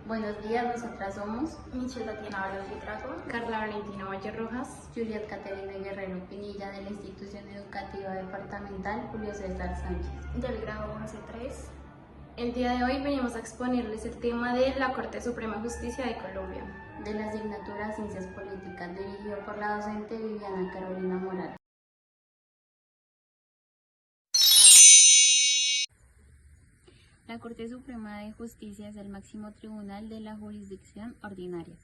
Buenos días, nosotras somos Michelle Tatiana Vargas Litrato, Carla Valentina Valle Rojas, Juliet Caterina Guerrero Pinilla de la Institución Educativa Departamental Julio César Sánchez. del grado 11-3. El día de hoy venimos a exponerles el tema de la Corte Suprema de Justicia de Colombia. De la asignatura Ciencias Políticas, dirigido por la docente Viviana Carolina Morales. La Corte Suprema de Justicia es el máximo tribunal de la jurisdicción ordinaria.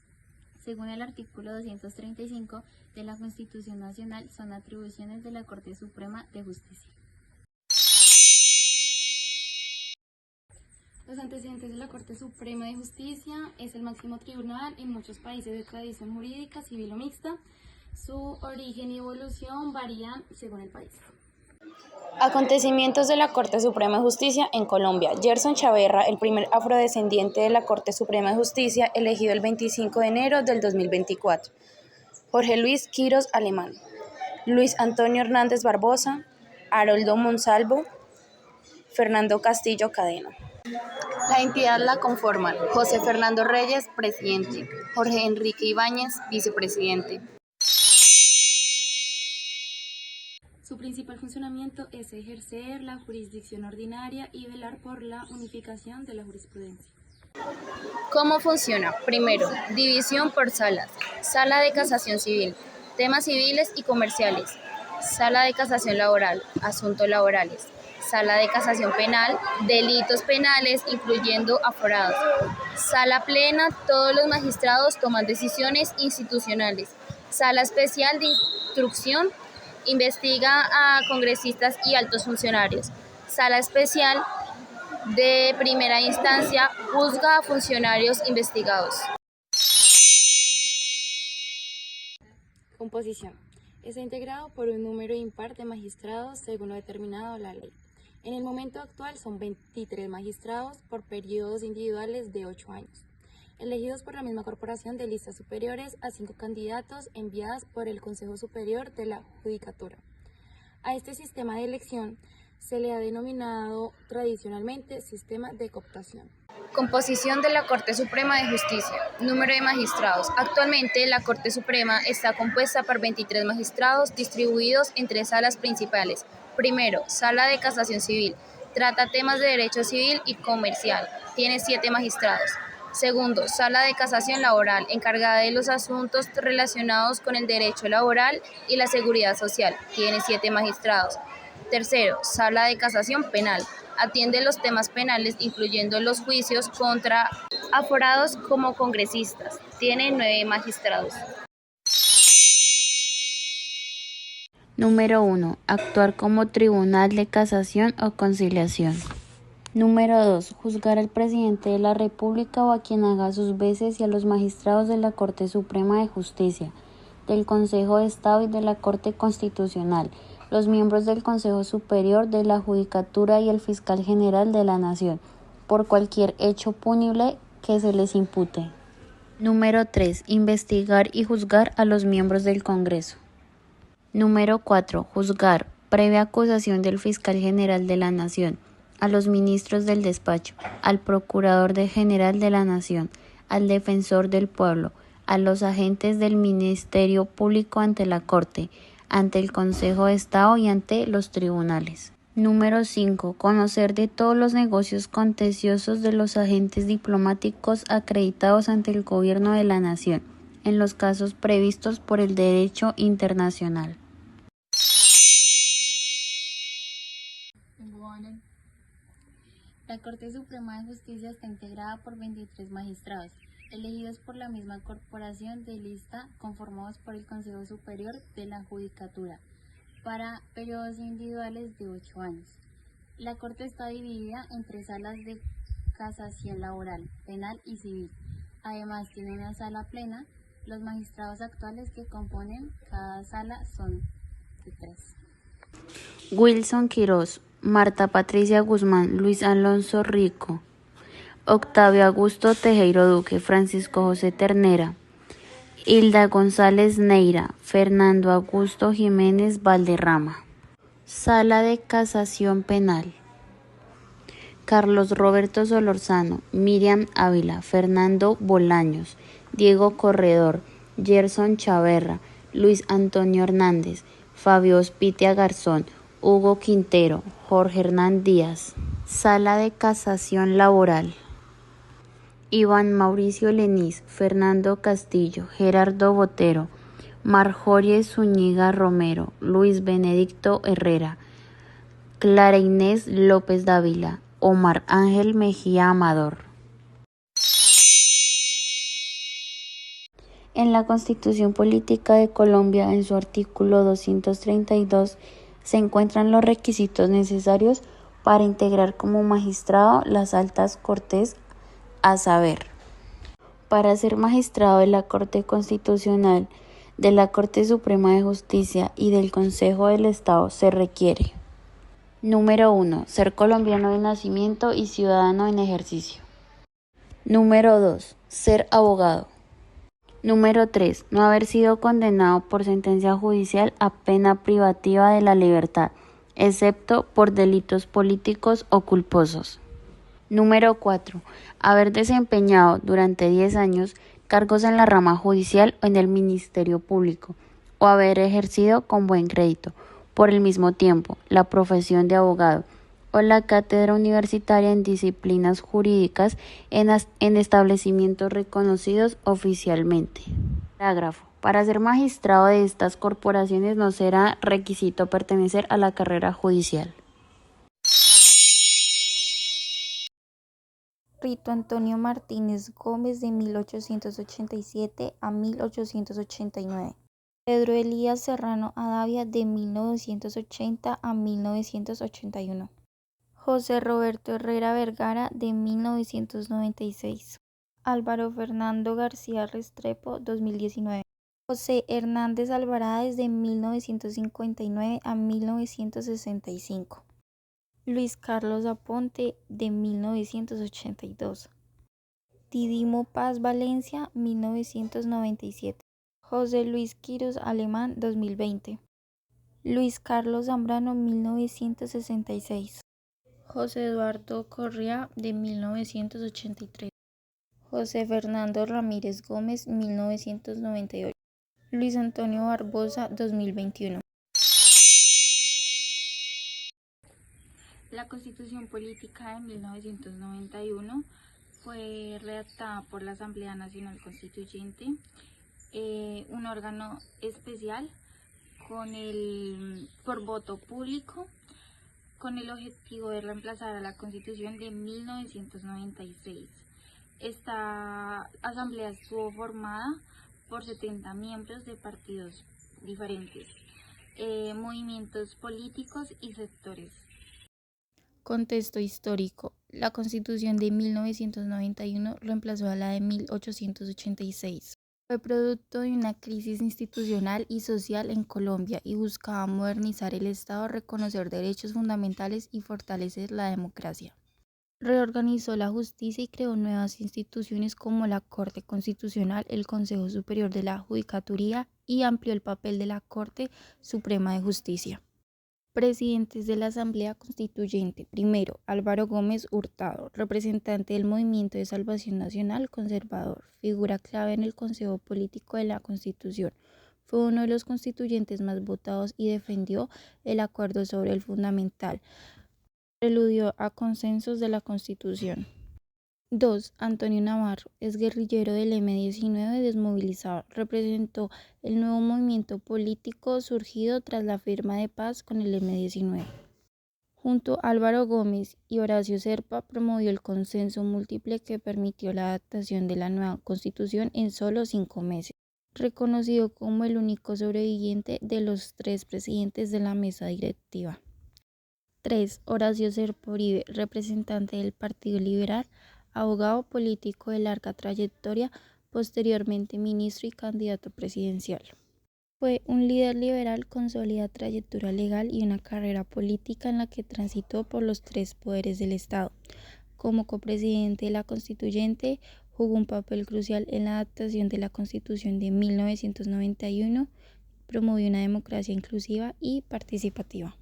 Según el artículo 235 de la Constitución Nacional, son atribuciones de la Corte Suprema de Justicia. Los antecedentes de la Corte Suprema de Justicia es el máximo tribunal en muchos países de tradición jurídica civil o mixta. Su origen y evolución varían según el país. Acontecimientos de la Corte Suprema de Justicia en Colombia. Gerson Chaverra, el primer afrodescendiente de la Corte Suprema de Justicia, elegido el 25 de enero del 2024. Jorge Luis Quirós Alemán. Luis Antonio Hernández Barbosa. Haroldo Monsalvo. Fernando Castillo Cadena. La entidad la conforman José Fernando Reyes, presidente; Jorge Enrique Ibáñez, vicepresidente. Su principal funcionamiento es ejercer la jurisdicción ordinaria y velar por la unificación de la jurisprudencia. ¿Cómo funciona? Primero, división por salas. Sala de casación civil, temas civiles y comerciales. Sala de casación laboral, asuntos laborales. Sala de casación penal, delitos penales, incluyendo aforados. Sala plena, todos los magistrados toman decisiones institucionales. Sala especial de instrucción, investiga a congresistas y altos funcionarios. Sala especial de primera instancia, juzga a funcionarios investigados. Composición. Está integrado por un número impar de magistrados según lo determinado la ley. En el momento actual son 23 magistrados por periodos individuales de 8 años, elegidos por la misma corporación de listas superiores a 5 candidatos enviadas por el Consejo Superior de la Judicatura. A este sistema de elección se le ha denominado tradicionalmente sistema de cooptación. Composición de la Corte Suprema de Justicia. Número de magistrados. Actualmente la Corte Suprema está compuesta por 23 magistrados distribuidos en 3 salas principales. Primero, Sala de Casación Civil. Trata temas de derecho civil y comercial. Tiene 7 magistrados. Segundo, Sala de Casación Laboral, encargada de los asuntos relacionados con el derecho laboral y la seguridad social. Tiene 7 magistrados. Tercero, Sala de Casación Penal. Atiende los temas penales, incluyendo los juicios contra aforados como congresistas. Tiene 9 magistrados. Número 1. Actuar como tribunal de casación o conciliación. Número 2. Juzgar al presidente de la República o a quien haga sus veces y a los magistrados de la Corte Suprema de Justicia, del Consejo de Estado y de la Corte Constitucional, los miembros del Consejo Superior de la Judicatura y el Fiscal General de la Nación, por cualquier hecho punible que se les impute. Número 3. Investigar y juzgar a los miembros del Congreso. Número 4. Juzgar, previa acusación del Fiscal General de la Nación, a los ministros del despacho, al Procurador General de la Nación, al Defensor del Pueblo, a los agentes del Ministerio Público ante la Corte, ante el Consejo de Estado y ante los tribunales. Número 5. Conocer de todos los negocios contenciosos de los agentes diplomáticos acreditados ante el Gobierno de la Nación, en los casos previstos por el derecho internacional. La Corte Suprema de Justicia está integrada por 23 magistrados, elegidos por la misma corporación de lista, conformados por el Consejo Superior de la Judicatura, para periodos individuales de 8 años. La Corte está dividida en 3 salas de casación laboral, penal y civil. Además, tiene una sala plena. Los magistrados actuales que componen cada sala son de 3. Wilson Quirós, Marta Patricia Guzmán, Luis Alonso Rico, Octavio Augusto Tejero Duque, Francisco José Ternera, Hilda González Neira, Fernando Augusto Jiménez Valderrama. Sala de Casación Penal. Carlos Roberto Solorzano, Miriam Ávila, Fernando Bolaños, Diego Corredor, Gerson Chaverra, Luis Antonio Hernández, Fabio Ospitia Garzón, Hugo Quintero, Jorge Hernán Díaz. Sala de Casación Laboral. Iván Mauricio Lenís, Fernando Castillo, Gerardo Botero, Marjorie Zúñiga Romero, Luis Benedicto Herrera, Clara Inés López Dávila, Omar Ángel Mejía Amador. En la Constitución Política de Colombia, en su artículo 232, se encuentran los requisitos necesarios para integrar como magistrado las altas cortes, a saber, para ser magistrado de la Corte Constitucional, de la Corte Suprema de Justicia y del Consejo del Estado se requiere: Número 1. Ser colombiano de nacimiento y ciudadano en ejercicio. Número 2. Ser abogado. Número 3. No haber sido condenado por sentencia judicial a pena privativa de la libertad, excepto por delitos políticos o culposos. Número 4. Haber desempeñado durante 10 años cargos en la rama judicial o en el Ministerio Público, o haber ejercido con buen crédito, por el mismo tiempo, la profesión de abogado o la cátedra universitaria en disciplinas jurídicas en establecimientos reconocidos oficialmente. Parágrafo. Para ser magistrado de estas corporaciones no será requisito pertenecer a la carrera judicial. Rito Antonio Martínez Gómez, de 1887 a 1889. Pedro Elías Serrano Adavia, de 1980 a 1981. José Roberto Herrera Vergara, de 1996. Álvaro Fernando García Restrepo, 2019. José Hernández Alvarado, de 1959 a 1965. Luis Carlos Aponte, de 1982. Didimo Paz Valencia, 1997. José Luis Quirós Alemán, 2020. Luis Carlos Zambrano, 1966. José Eduardo Correa, de 1983. José Fernando Ramírez Gómez, 1998. Luis Antonio Barbosa, 2021. La Constitución Política de 1991 fue redactada por la Asamblea Nacional Constituyente, un órgano especial por voto público, con el objetivo de reemplazar a la Constitución de 1996. Esta asamblea estuvo formada por 70 miembros de partidos diferentes, movimientos políticos y sectores. Contexto histórico. La Constitución de 1991 reemplazó a la de 1886. Fue producto de una crisis institucional y social en Colombia y buscaba modernizar el Estado, reconocer derechos fundamentales y fortalecer la democracia. Reorganizó la justicia y creó nuevas instituciones como la Corte Constitucional, el Consejo Superior de la Judicatura, y amplió el papel de la Corte Suprema de Justicia. Presidentes de la Asamblea Constituyente. Primero, Álvaro Gómez Hurtado, representante del Movimiento de Salvación Nacional Conservador, figura clave en el Consejo Político de la Constitución. Fue uno de los constituyentes más votados y defendió el acuerdo sobre el fundamental. Preludió a consensos de la Constitución. 2. Antonio Navarro, es guerrillero del M-19 desmovilizado. Representó el nuevo movimiento político surgido tras la firma de paz con el M-19. Junto a Álvaro Gómez y Horacio Serpa promovió el consenso múltiple que permitió la adaptación de la nueva Constitución en solo 5 meses. Reconocido como el único sobreviviente de los 3 presidentes de la mesa directiva. 3. Horacio Serpa Uribe, representante del Partido Liberal, abogado político de larga trayectoria, posteriormente ministro y candidato presidencial. Fue un líder liberal con sólida trayectoria legal y una carrera política en la que transitó por los 3 poderes del Estado. Como copresidente de la Constituyente, jugó un papel crucial en la adaptación de la Constitución de 1991, promovió una democracia inclusiva y participativa.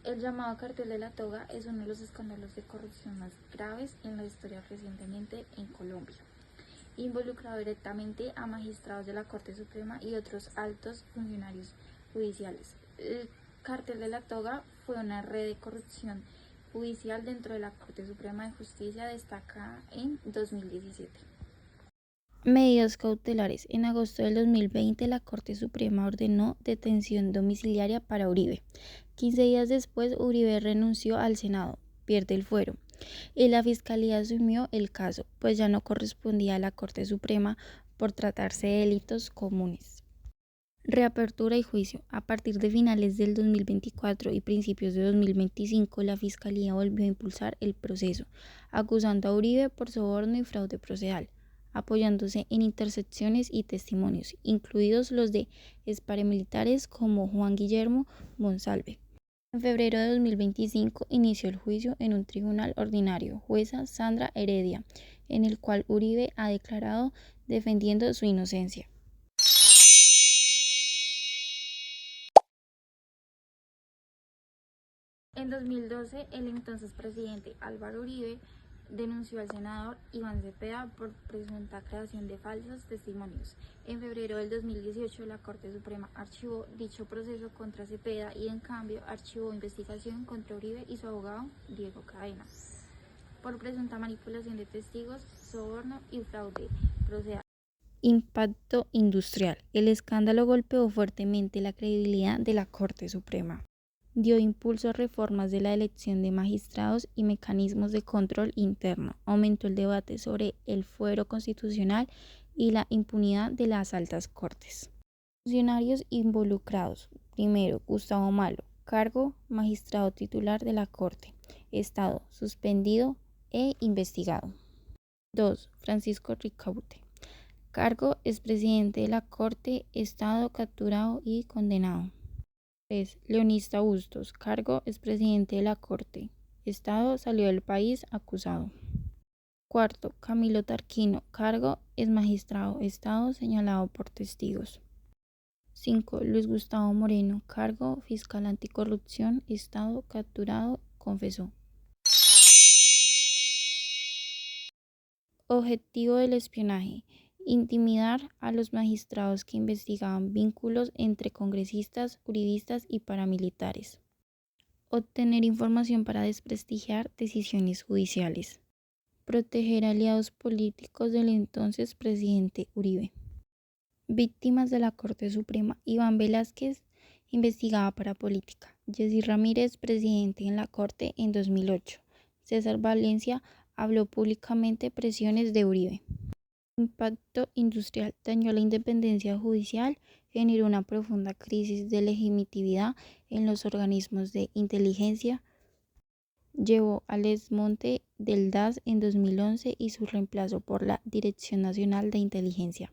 El llamado cartel de la toga es uno de los escándalos de corrupción más graves en la historia recientemente en Colombia, involucrado directamente a magistrados de la Corte Suprema y otros altos funcionarios judiciales. El cartel de la toga fue una red de corrupción judicial dentro de la Corte Suprema de Justicia destacada en 2017. Medidas cautelares. En agosto del 2020, la Corte Suprema ordenó detención domiciliaria para Uribe. 15 días después, Uribe renunció al Senado, pierde el fuero, y la Fiscalía asumió el caso, pues ya no correspondía a la Corte Suprema por tratarse de delitos comunes. Reapertura y juicio. A partir de finales del 2024 y principios de 2025, la Fiscalía volvió a impulsar el proceso, acusando a Uribe por soborno y fraude procesal, apoyándose en intercepciones y testimonios, incluidos los de exparamilitares como Juan Guillermo Monsalve. En febrero de 2025 inició el juicio en un tribunal ordinario, jueza Sandra Heredia, en el cual Uribe ha declarado defendiendo su inocencia. En 2012, el entonces presidente Álvaro Uribe denunció al senador Iván Cepeda por presunta creación de falsos testimonios. En febrero del 2018, la Corte Suprema archivó dicho proceso contra Cepeda y en cambio archivó investigación contra Uribe y su abogado Diego Cadena por presunta manipulación de testigos, soborno y fraude procesal. Impacto industrial. El escándalo golpeó fuertemente la credibilidad de la Corte Suprema. Dio impulso a reformas de la elección de magistrados y mecanismos de control interno. Aumentó el debate sobre el fuero constitucional y la impunidad de las altas cortes. Funcionarios involucrados. Primero, Gustavo Malo, cargo magistrado titular de la Corte. Estado suspendido e investigado. 2. Francisco Ricaurte, cargo expresidente de la Corte, Estado capturado y condenado. 3. Leonista Bustos, cargo expresidente de la Corte, Estado salió del país acusado. 4. Camilo Tarquino, cargo exmagistrado, Estado señalado por testigos. 5. Luis Gustavo Moreno, cargo fiscal anticorrupción, Estado capturado, confesó. Objetivo del espionaje: intimidar a los magistrados que investigaban vínculos entre congresistas, uribistas y paramilitares. Obtener información para desprestigiar decisiones judiciales. Proteger aliados políticos del entonces presidente Uribe. Víctimas de la Corte Suprema: Iván Velázquez, investigada para política. Jessy Ramírez, presidente en la Corte en 2008. César Valencia habló públicamente presiones de Uribe. Impacto industrial: dañó la independencia judicial, generó una profunda crisis de legitimidad en los organismos de inteligencia, llevó al desmonte del DAS en 2011 y su reemplazo por la Dirección Nacional de Inteligencia.